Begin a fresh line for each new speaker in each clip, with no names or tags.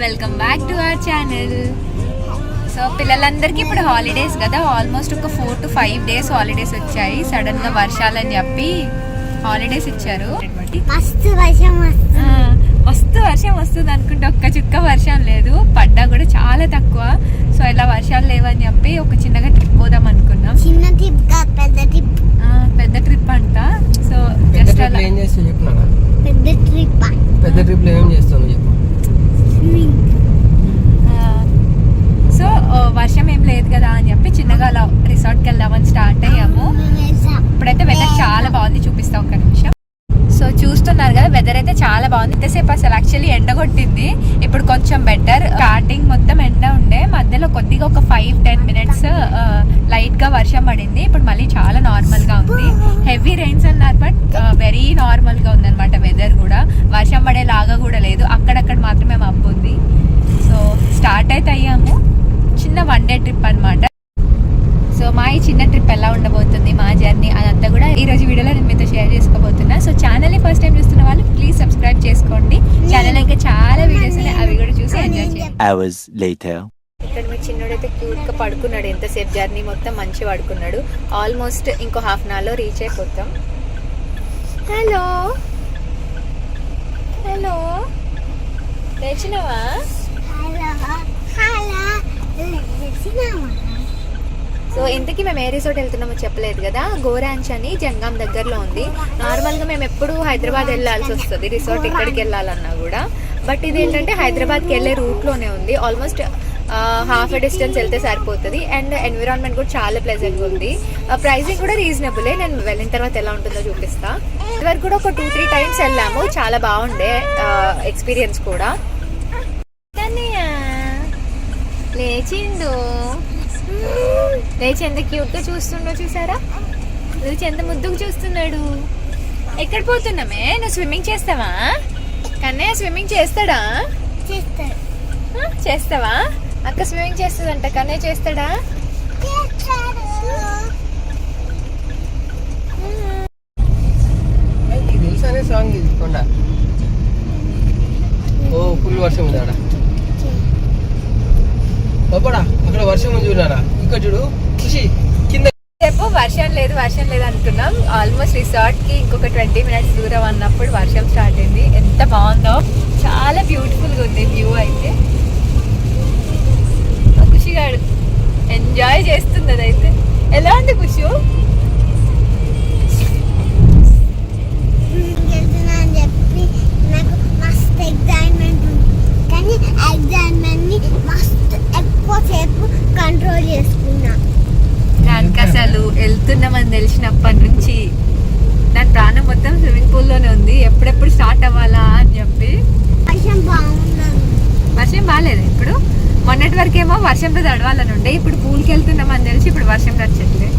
Welcome back to our channel. So పిల్లలందరికీ ఇప్పుడు holidays కదా, ఆల్మోస్ట్ ఒక 4 to 5 days హాలిడేస్ వచ్చాయి. సడన్ గా వర్షాలని చెప్పి హాలిడేస్ ఇచ్చారు. మస్తు వర్షం వస్తుంది అనుకుంటే ఒక్క చుక్క వర్షం లేదు, పడ్డా కూడా చాలా తక్కువ. సో ఇలా వర్షాలు లేవని చెప్పి ఒక చిన్నగా ట్రిప్ పోదాం అనుకున్నాం.
చిన్న ట్రిప్ కాదు,
పెద్ద ట్రిప్ అంట. సో జస్ట్ అలా
పెద్ద ట్రిప్ లో ఏం చేస్తాను చెప్పు.
సో వర్షం ఏం లేదు కదా అని చెప్పి చిన్నగా అలా రిసార్ట్కి వెళ్దామని స్టార్ట్ అయ్యాము. ఇప్పుడైతే వెదర్ చాలా బాగుంది, చూపిస్తాం ఒక్క నిమిషం. సో చూస్తున్నారు కదా, వెదర్ అయితే చాలా బాగుంది. ఇంతసేపు అసలు యాక్చువల్లీ ఎండ కొట్టింది, ఇప్పుడు కొంచెం బెటర్. స్టార్టింగ్ మొత్తం ఎండ ఉండే, మధ్యలో కొద్దిగా ఒక 5-10 minutes లైట్ గా వర్షం పడింది. ఇప్పుడు మళ్ళీ చాలా నార్మల్ గా ఉంది. హెవీ రెయిన్స్ అన్నారు, బట్ వెరీ నార్మల్ గా ఉంది అనమాట. వెదర్ కూడా వర్షం పడేలాగా కూడా లేదు, అక్కడక్కడ మాత్రమే మబ్బు ఉంది. సో స్టార్ట్ అయితే అయ్యాము. చిన్న 1 day ట్రిప్ అనమాట. సో మా ఈ చిన్న ట్రిప్ ఎలా ఉండబోతుంది, మా జర్నీ, అదంతా కూడా ఈ రోజు వీడియోలో నేను మీతో షేర్ చేసుకోబోతున్నా. సో ఛానల్ని ఫస్ట్ టైం చూస్తున్న వాళ్ళు ప్లీజ్ సబ్స్క్రైబ్ చేసుకోండి. ఛానల్ ఇంకా చాలా వీడియోస్ ఉన్నాయి, అవి కూడా చూసి ఎంజాయ్ చేయండి. ఇక్కడ మీ చిన్నోడైతే క్యూట్ గా పడుకున్నాడు. ఎంతసేపు జర్నీ మొత్తం మంచిగా పడుకున్నాడు. ఆల్మోస్ట్ ఇంకో ½ an hour లో రీచ్ అయిపోతాం. హలో హలో, లేచినావా? సో ఇంతకీ మేము ఏ రిసార్ట్ వెళ్తున్నామో చెప్పలేదు కదా. గోరాంచ్ అని జంగాం దగ్గరలో ఉంది. నార్మల్గా మేము ఎప్పుడు హైదరాబాద్ వెళ్ళాల్సి వస్తుంది రిసార్ట్ ఎక్కడికి వెళ్ళాలన్నా కూడా. బట్ ఇది ఏంటంటే హైదరాబాద్కి వెళ్ళే రూట్లోనే ఉంది. ఆల్మోస్ట్ హాఫ్ ఎ డిస్టెన్స్ వెళ్తే సరిపోతుంది. అండ్ ఎన్విరాన్మెంట్ కూడా చాలా ప్లెజెంట్గా ఉంది. ప్రైసింగ్ కూడా రీజనబులే. నేను వెళ్ళిన తర్వాత ఎలా ఉంటుందో చూపిస్తా. ఇదివరకు కూడా ఒక 2-3 times వెళ్ళాము, చాలా బాగుండే ఎక్స్పీరియన్స్ కూడా. లేచిండు, లేచి ఎంత క్యూట్ గా చూస్తుండో చూసారా? లేచి ఎంత ముద్దుకు చూస్తున్నాడు. ఎక్కడ పోతున్నామే? నువ్వు స్విమ్మింగ్ చేస్తావా? కన్నయ్య స్విమ్మింగ్ చేస్తాడా? చేస్తావా? అక్క స్విమ్మింగ్ చేస్తుందంట, కన్నయ్య చేస్తాడా?
ఫుల్ వర్షం ఉంది అక్కడ వర్షం చూడారా, ఇక్కడ చూడు ఖుషి కింద.
చెప్పు వర్షం లేదు అనుకున్నాం. ఆల్మోస్ట్ రిసార్ట్ కి ఇంకొక 20 minutes దూరం అన్నప్పుడు వర్షం స్టార్ట్ అయింది. ఎంత బాగుందో, చాలా బ్యూటిఫుల్ గా ఉంది వ్యూ అయితే. ఖుషిగాడు ఎంజాయ్ చేస్తుంది. అదైతే ఎలా ఉంది ఖుషి?
కంట్రోల్ చేసుకున్నా.
దానికి అసలు వెళ్తున్నామని తెలిసినప్పటి నుంచి నా ప్రాణం మొత్తం స్విమ్మింగ్ పూల్ లోనే ఉంది. ఎప్పుడెప్పుడు స్టార్ట్ అవ్వాలా అని చెప్పి. వర్షం బాగాలేదు ఇప్పుడు. మొన్నటి వరకేమో వర్షంలో తడవాలని ఉండే, ఇప్పుడు పూల్కి వెళ్తున్నామని తెలిసి ఇప్పుడు వర్షం వచ్చట్లేదు.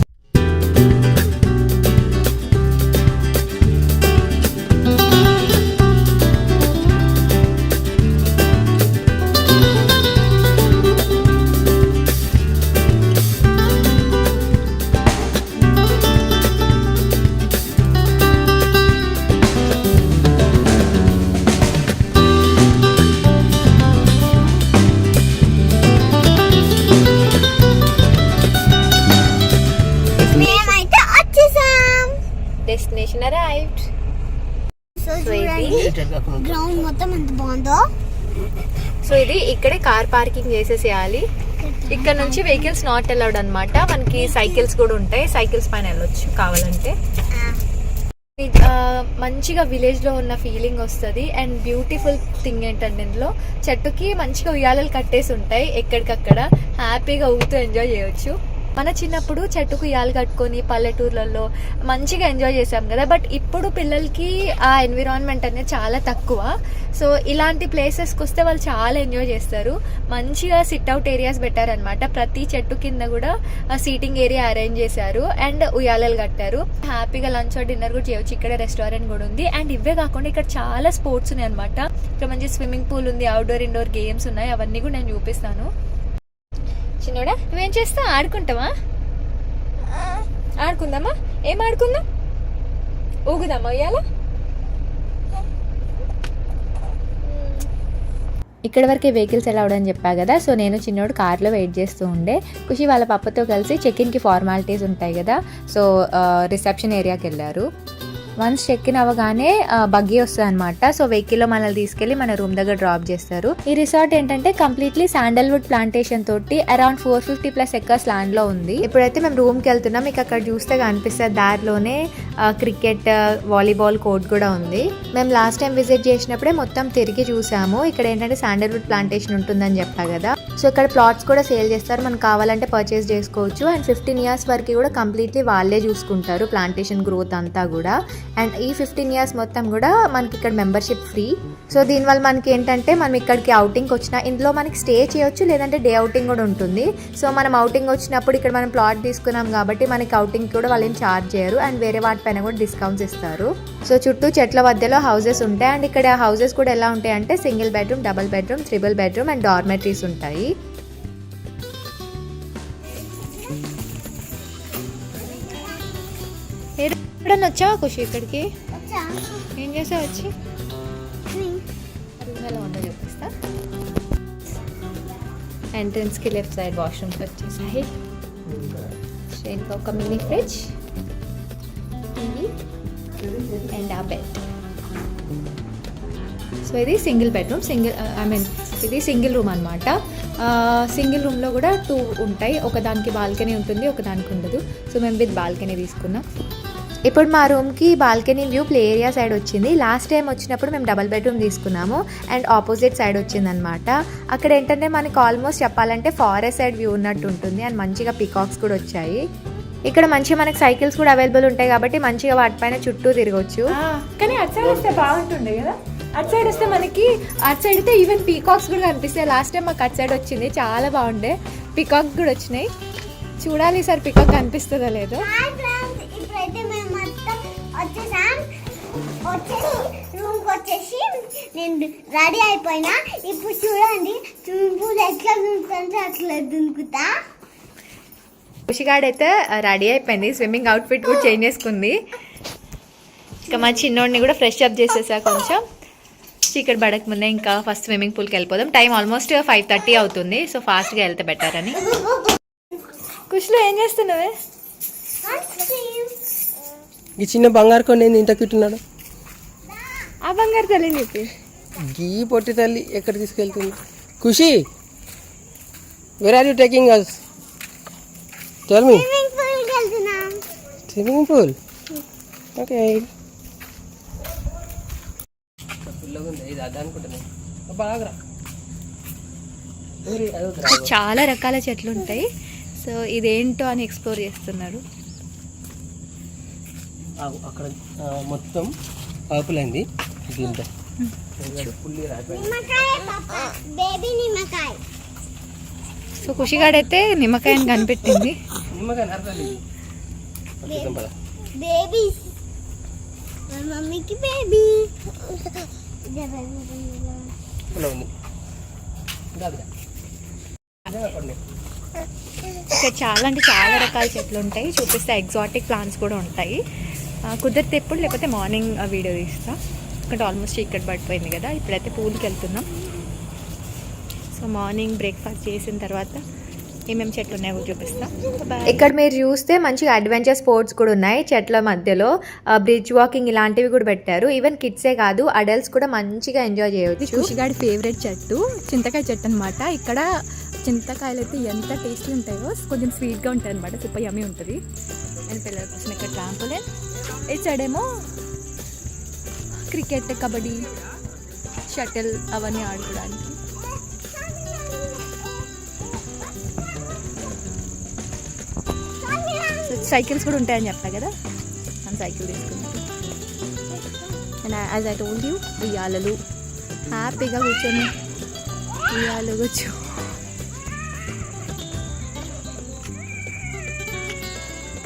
Destination arrived.
గ్రౌండ్ మొత్తం ఎంత బాగుందో.
సో ఇది ఇక్కడే కార్ పార్కింగ్ చేసేసేయాలి. ఇక్కడ నుంచి వెహికల్స్ నాట్ అలౌడ్ అనమాట. మనకి సైకిల్స్ కూడా ఉంటాయి, సైకిల్స్ పైన వెళ్ళొచ్చు కావాలంటే. మంచిగా విలేజ్ లో ఉన్న ఫీలింగ్ వస్తుంది. అండ్ బ్యూటిఫుల్ థింగ్ ఏంటంటే ఇందులో చెట్టుకి మంచిగా ఉయ్యాలలు కట్టేసి ఉంటాయి. ఎక్కడికక్కడ హ్యాపీగా ఊగుతూ ఎంజాయ్ చేయొచ్చు. మన చిన్నప్పుడు చెట్టుకు ఉయ్యాలు కట్టుకొని పల్లెటూర్లలో మంచిగా ఎంజాయ్ చేసాం కదా. బట్ ఇప్పుడు పిల్లలకి ఆ ఎన్విరాన్మెంట్ అనేది చాలా తక్కువ. సో ఇలాంటి ప్లేసెస్కి వస్తే వాళ్ళు చాలా ఎంజాయ్ చేస్తారు. మంచిగా సిట్అవుట్ ఏరియాస్ పెట్టారనమాట. ప్రతి చెట్టు కింద కూడా సీటింగ్ ఏరియా అరేంజ్ చేశారు అండ్ ఉయ్యాలలు కట్టారు. హ్యాపీగా లంచ్ డిన్నర్ కూడా చేయొచ్చు. ఇక్కడ రెస్టారెంట్ కూడా ఉంది. అండ్ ఇవే కాకుండా ఇక్కడ చాలా స్పోర్ట్స్ ఉన్నాయి అనమాట. ఇక్కడ మంచి స్విమ్మింగ్ పూల్ ఉంది, అవుట్డోర్ ఇండోర్ గేమ్స్ ఉన్నాయి. అవన్నీ కూడా నేను చూపిస్తాను. చిన్నోడా నువ్వేం చేస్తావు? ఆడుకుంటావా? ఆడుకుందామా? ఏం ఆడుకుందాం? ఊగుదామా ఉయ్యాల? ఇక్కడ వరకే వెహికల్స్ ఎలా అవడం చెప్పా కదా. సో నేను చిన్నోడు కార్లో వెయిట్ చేస్తూ ఉండే. ఖుషి వాళ్ళ పప్పతో కలిసి చెక్-ఇన్కి ఫార్మాలిటీస్ ఉంటాయి కదా, సో రిసెప్షన్ ఏరియాకి వెళ్ళారు. వన్స్ చెక్ ఇన్ అవ్వగానే బగ్గీ వస్తుంది అనమాట. సో వెహికల్లో మనల్ని తీసుకెళ్లి మన రూమ్ దగ్గర డ్రాప్ చేస్తారు. ఈ రిసార్ట్ ఏంటంటే కంప్లీట్లీ శాండల్వుడ్ ప్లాంటేషన్ తోటి అరౌండ్ 450+ ఎకర్స్ ల్యాండ్ లో ఉంది. ఇప్పుడైతే మేము రూమ్కి వెళ్తున్నాం. మీకు అక్కడ చూస్తే కనిపిస్తుంది దారిలోనే క్రికెట్, వాలీబాల్ కోర్ట్ కూడా ఉంది. మేము లాస్ట్ టైం విజిట్ చేసినప్పుడే మొత్తం తిరిగి చూసాము. ఇక్కడ ఏంటంటే శాండల్వుడ్ ప్లాంటేషన్ ఉంటుందని చెప్పా కదా. సో ఇక్కడ ప్లాట్స్ కూడా సేల్ చేస్తారు, మనకు కావాలంటే పర్చేస్ చేసుకోవచ్చు. అండ్ 15 years వరకు కూడా కంప్లీట్లీ వాళ్ళే చూసుకుంటారు ప్లాంటేషన్ గ్రోత్ అంతా కూడా. అండ్ ఈ 15 years మొత్తం కూడా మనకి ఇక్కడ మెంబర్షిప్ ఫ్రీ. సో దీనివల్ల మనకి ఏంటంటే మనం ఇక్కడికి అవుటింగ్కి వచ్చినా ఇందులో మనకి స్టే చేయొచ్చు, లేదంటే డే అవుటింగ్ కూడా ఉంటుంది. సో మనం అవుటింగ్ వచ్చినప్పుడు ఇక్కడ మనం ప్లాట్ తీసుకున్నాం కాబట్టి మనకి అవుటింగ్ కూడా వాళ్ళు ఏం ఛార్జ్ చేయరు. అండ్ వేరే వాటిపైన కూడా డిస్కౌంట్స్ ఇస్తారు. సో చుట్టూ చెట్ల మధ్యలో హౌసెస్ ఉంటాయి. అండ్ ఇక్కడ హౌసెస్ కూడా ఎలా ఉంటాయి అంటే single bedroom, double bedroom, triple bedroom and dormitories ఉంటాయి. ఎప్పుడన్నా వచ్చావా ఖుషి ఇక్కడికి? ఏం చేసావు వచ్చి? రూమ్ ఎలా ఉందో చూపిస్తా. ఎంట్రన్స్కి లెఫ్ట్ సైడ్ వాష్రూమ్స్ వచ్చేసాయి. ఇంకా ఒక మినీ ఫ్రిడ్జ్, టీవీ అండ్ ఆ బెడ్. సో ఇది సింగిల్ బెడ్రూమ్, ఇది సింగిల్ రూమ్ అనమాట. సింగిల్ రూమ్లో కూడా 2 ఉంటాయి. ఒకదానికి బాల్కనీ ఉంటుంది, ఒకదానికి ఉండదు. సో మేము విత్ బాల్కనీ తీసుకున్నాం. ఇప్పుడు మా రూమ్కి balcony view play area side వచ్చింది. లాస్ట్ టైం వచ్చినప్పుడు మేము డబల్ బెడ్రూమ్ తీసుకున్నాము అండ్ ఆపోజిట్ సైడ్ వచ్చిందనమాట. అక్కడ ఏంటంటే మనకి ఆల్మోస్ట్ చెప్పాలంటే ఫారెస్ట్ సైడ్ వ్యూ ఉన్నట్టు ఉంటుంది. అండ్ మంచిగా పీకాక్స్ కూడా వచ్చాయి. ఇక్కడ మంచిగా మనకి సైకిల్స్ కూడా అవైలబుల్ ఉంటాయి కాబట్టి మంచిగా వాటిపైన చుట్టూ తిరగచ్చు. కానీ అటు సైడ్ వస్తే బాగుంటుండే కదా. అటు సైడ్ వస్తే మనకి అటు సైడ్ అయితే ఈవెన్ పీకాక్స్ కూడా కనిపిస్తాయి. లాస్ట్ టైం మాకు అటు సైడ్ వచ్చింది, చాలా బాగుండే. పీకాక్ కూడా వచ్చినాయి. చూడాలి సార్ పీకాక్ కనిపిస్తుందో లేదో.
ఇప్పుడైతే మేము మొత్తం రూమ్కి వచ్చేసి నేను రెడీ అయిపోయినా. ఇప్పుడు చూడండి స్విమ్మింగ్ పూల్ ఎట్లా దునుకుంటే అట్లా దునుకుతా.
ఖుషిగాడైతే రెడీ అయిపోయింది, స్విమ్మింగ్ అవుట్ఫిట్ కూడా చేంజ్ చేసుకుంది. ఇంకా మా చిన్నోడిని కూడా ఫ్రెష్ అప్ చేసేసా. కొంచెం చీకటి పడక ముందే ఇంకా ఫస్ట్ స్విమ్మింగ్ పూల్కి వెళ్ళిపోదాం. టైం ఆల్మోస్ట్ 5:30 అవుతుంది. సో ఫాస్ట్గా వెళ్తే బెటర్ అని. ఖుషిలో ఏం చేస్తున్నావే?
ఈ చిన్న బంగారు కొండ ఇంత కిట్టున్నాడు.
ఆ బంగారు తల్లి నీకు
గీ పొట్టి తల్లి ఎక్కడ తీసుకెళ్తుంది? Khushi, where are you taking us? Tell me. Swimming pool. Okay.
చాలా రకాల చెట్లు ఉంటాయి. సో ఇదేంటో అని ఎక్స్ప్లోర్ చేస్తున్నారు.
అక్కడ మొత్తం ఆపులైంది దీంతో.
సో ఖుషిగాడైతే నిమ్మకాయని కనిపెట్టింది.
బేబీ మమ్మీకి బేబీ
ఇక్కడ చాలా అంటే చాలా రకాల చెట్లు ఉంటాయి. చూపిస్తే ఎగ్జాటిక్ ప్లాంట్స్ కూడా ఉంటాయి. కుదిరితే ఎప్పుడు లేకపోతే మార్నింగ్ వీడియో తీస్తా. ఇక్కడ ఆల్మోస్ట్ ఇక్కడ పడిపోయింది కదా. ఇప్పుడైతే పూల్కి వెళ్తున్నాం. సో మార్నింగ్ బ్రేక్ఫాస్ట్ చేసిన తర్వాత ఏమేమి చెట్లు ఉన్నాయో చూపిస్తా. ఇక్కడ మీరు చూస్తే మంచిగా అడ్వెంచర్ స్పోర్ట్స్ కూడా ఉన్నాయి. చెట్ల మధ్యలో బ్రిడ్జ్ వాకింగ్ ఇలాంటివి కూడా పెట్టారు. ఈవెన్ కిడ్సే కాదు అడల్ట్స్ కూడా మంచిగా ఎంజాయ్ చేయవచ్చు.
ఖుషిగాడి ఫేవరెట్ చెట్టు చింతకాయ చెట్టు అనమాట. ఇక్కడ చింతకాయలు అయితే ఎంత టేస్టీ ఉంటాయో, కొంచెం స్వీట్గా ఉంటాయి అనమాట. సూపర్ యమ్మీ ఉంటుంది. అండ్ పిల్లల కోసం ఇక్కడ ట్రాంపోలిన్, ఇటు సైడ్ ఏమో క్రికెట్, కబడ్డీ, షటిల్ అవన్నీ ఆడుకోవడానికి. సైకిల్స్ కూడా ఉంటాయని చెప్పా కదా, మనం సైకిల్ తీసుకున్నాం. And as I told you, ఉయ్యాలలు హ్యాపీగా కూర్చొని ఉయ్యాలు కూర్చో.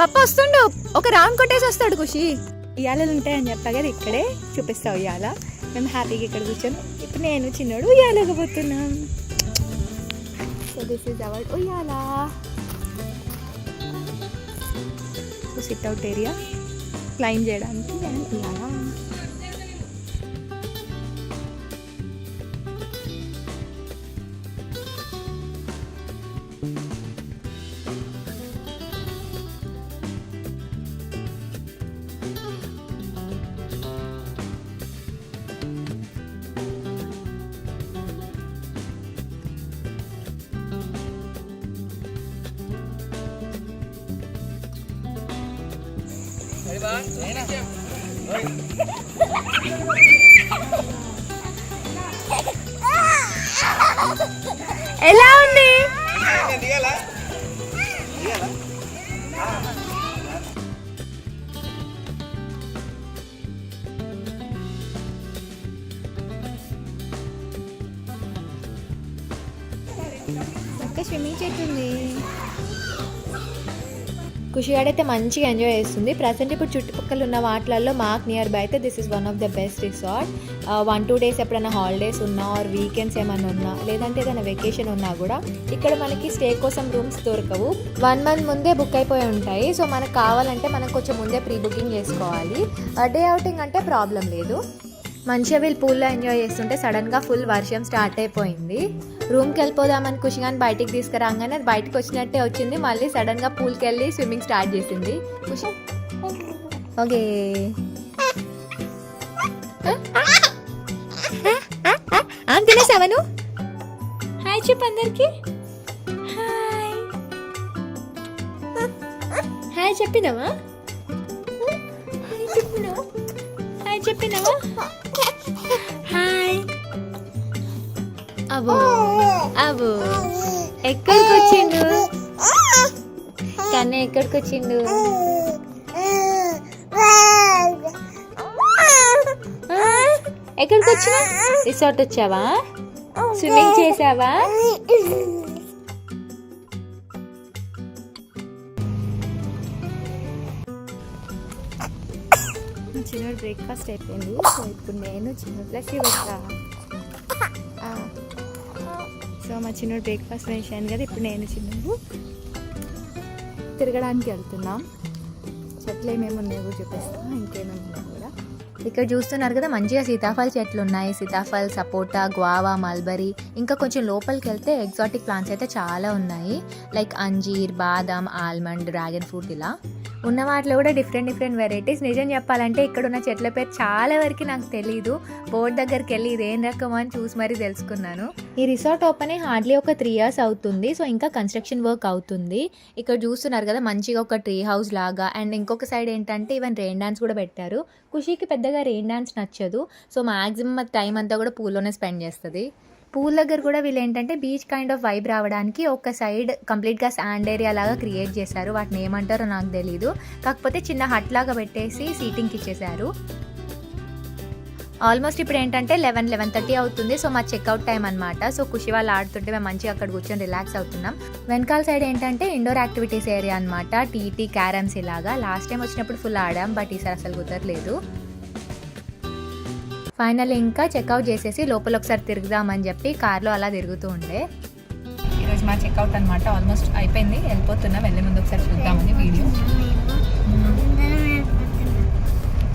పప్ప వస్తుండు, ఒక రౌండ్ కొట్టేసి వస్తాడు ఖుషి. ఉయ్యాలలు ఉంటాయని చెప్పా కదా, ఇక్కడే చూపిస్తా ఉయ్యాల. మేము హ్యాపీగా ఇక్కడ కూర్చొని ఇప్పుడు నేను చిన్నోడు ఉయ్యాలకపోతున్నాం. సో దిస్ ఈజ్ అవర్ ఉయ్యాల. సిట్ అవుట్ ఏరియా క్లైమ్ చేయడానికి ఉయ్యాల. ఎలా ఉంది? స్విమ్మింగ్ చేస్తుంది. ఖుషిగాడైతే మంచిగా ఎంజాయ్ చేస్తుంది. ప్రజెంట్ ఇప్పుడు చుట్టుపక్కల ఉన్న వాటిలలో మాకు నియర్ బై అయితే this is one of the best resort. 1-2 days ఎప్పుడైనా హాలిడేస్ ఉన్నా ఆర్ వీకెండ్స్ ఏమైనా ఉన్నా లేదంటే ఏదైనా వెకేషన్ ఉన్నా కూడా ఇక్కడ మనకి స్టే కోసం రూమ్స్ దొరకవు. 1 month ముందే బుక్ అయిపోయి ఉంటాయి. సో మనకు కావాలంటే మనం కొంచెం ముందే ప్రీ బుకింగ్ చేసుకోవాలి. డే అవుటింగ్ అంటే ప్రాబ్లం లేదు. మంచిగా వీళ్ళు పూల్లో ఎంజాయ్ చేస్తుంటే సడన్గా ఫుల్ వర్షం స్టార్ట్ అయిపోయింది. రూమ్కి వెళ్ళిపోదామని ఖుషిగాని బయటికి తీసుకురాగానే అది బయటకు వచ్చినట్టే వచ్చింది. మళ్ళీ సడన్గా పూల్కి వెళ్ళి స్విమ్మింగ్ స్టార్ట్ చేసింది. ఖుషి ఓకే తినేసావను. హాయ్ చెప్పు అందరికి. హాయ్ చెప్పినావా? హాయ్ చెప్పినావా? హాయ్ అబో అబో ఎక్కడికి వచ్చిండు కన్నా? ఎక్కడికి వచ్చిండు? ఎక్కడికి వచ్చినా? రిసార్ట్ వచ్చావా? స్విమ్మింగ్ చేసావా? చిన్న బ్రేక్ఫాస్ట్ అయిపోయింది. సో ఇప్పుడు నేను చిన్న ప్లస్ పెట్టా. సో మా చిన్న బ్రేక్ఫాస్ట్ వేసాను కదా. ఇప్పుడు నేను చిన్నకు తిరగడానికి వెళ్తున్నాం. చెట్లు ఏమేమి ఉన్నాయో కూడా చూపిస్తాం. ఇంకేమేమి ఉన్నాయో కూడా ఇక్కడ చూస్తున్నారు కదా. మంచిగా సీతాఫల చెట్లు ఉన్నాయి. సీతాఫల్, సపోటా, గ్వావా, మల్బరీ. ఇంకా కొంచెం లోపలికి వెళ్తే ఎగ్జాటిక్ ప్లాంట్స్ అయితే చాలా ఉన్నాయి. లైక్ అంజీర్, బాదాం, ఆల్మండ్, డ్రాగన్ ఫ్రూట్ ఇలా ఉన్న వాటిలో కూడా డిఫరెంట్ వెరైటీస్. నిజం చెప్పాలంటే ఇక్కడ ఉన్న చెట్ల పేరు చాలా వరకు నాకు తెలీదు. బోర్డు దగ్గరికి వెళ్ళి ఇదేం రకం అని చూసి మరీ తెలుసుకున్నాను. ఈ రిసార్ట్ ఓపెన్ అయ్యి హార్డ్లీ ఒక 3 years అవుతుంది. సో ఇంకా కన్స్ట్రక్షన్ వర్క్ అవుతుంది. ఇక్కడ చూస్తున్నారు కదా మంచిగా ఒక ట్రీ హౌస్ లాగా. అండ్ ఇంకొక సైడ్ ఏంటంటే ఈవెన్ రెయిన్ డాన్స్ కూడా పెట్టారు. ఖుషీకి పెద్దగా రెయిన్ డాన్స్ నచ్చదు. సో మ్యాక్సిమం టైం అంతా కూడా పూల్లోనే స్పెండ్ చేస్తుంది. పూల్ దగ్గర కూడా వీళ్ళు ఏంటంటే బీచ్ కైండ్ ఆఫ్ వైబ్ రావడానికి ఒక సైడ్ కంప్లీట్గా శాండ్ ఏరియా లాగా క్రియేట్ చేశారు. వాటిని ఏమంటారో నాకు తెలీదు. కాకపోతే చిన్న హట్ లాగా పెట్టేసి సీటింగ్కి ఇచ్చేసారు. ఆల్మోస్ట్ ఇప్పుడు ఏంటంటే 11-11:30 అవుతుంది. సో మా చెక్అవుట్ టైం అనమాట. సో ఖుషి వాళ్ళు ఆడుతుంటే మేము మంచిగా అక్కడ కూర్చొని రిలాక్స్ అవుతున్నాం. వెనకాల సైడ్ ఏంటంటే ఇండోర్ యాక్టివిటీస్ ఏరియా అనమాట. టీటీ, క్యారమ్స్ ఇలాగా. లాస్ట్ టైం వచ్చినప్పుడు ఫుల్ ఆడాం. బట్ ఈసారి అసలు కుదరలేదు. ఫైనల్ ఇంకా చెక్అవుట్ చేసేసి లోపల ఒకసారి తిరుగుదామని చెప్పి కార్లో అలా తిరుగుతూ ఉండే. ఈరోజు మా చెక్అవుట్ అనమాట. ఆల్మోస్ట్ అయిపోయింది. వెళ్ళిపోతున్నాం. వెళ్ళే ముందు ఒకసారి చూద్దామని వీడియో.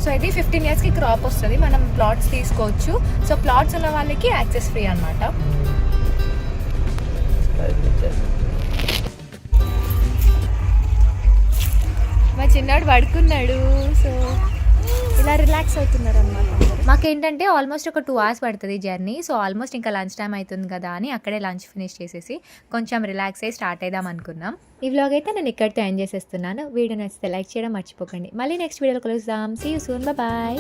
సో ఇది 15 yearsకి క్రాప్ వస్తుంది. మనం ప్లాట్స్ తీసుకోవచ్చు. సో ప్లాట్స్ ఉన్న వాళ్ళకి యాక్సెస్ ఫ్రీ అనమాట. మా చిన్నాడు పడుకున్నాడు. సో ఇలా రిలాక్స్ అవుతున్నారు అనమాట. మాకేంటంటే ఆల్మోస్ట్ ఒక 2 hours పడుతుంది జర్నీ. సో ఆల్మోస్ట్ ఇంకా లంచ్ టైం అవుతుంది కదా అని అక్కడే లంచ్ ఫినిష్ చేసేసి కొంచెం రిలాక్స్ అయ్యి స్టార్ట్ అయిదాం అనుకున్నాం. ఈ వ్లాగ్ అయితే నేను ఇక్కడితో ఎండ్ చేసేస్తున్నాను. వీడియో నచ్చితే లైక్ చేయడం మర్చిపోకండి. మళ్ళీ నెక్స్ట్ వీడియోలో కలుద్దాం. See you soon. బాయ్.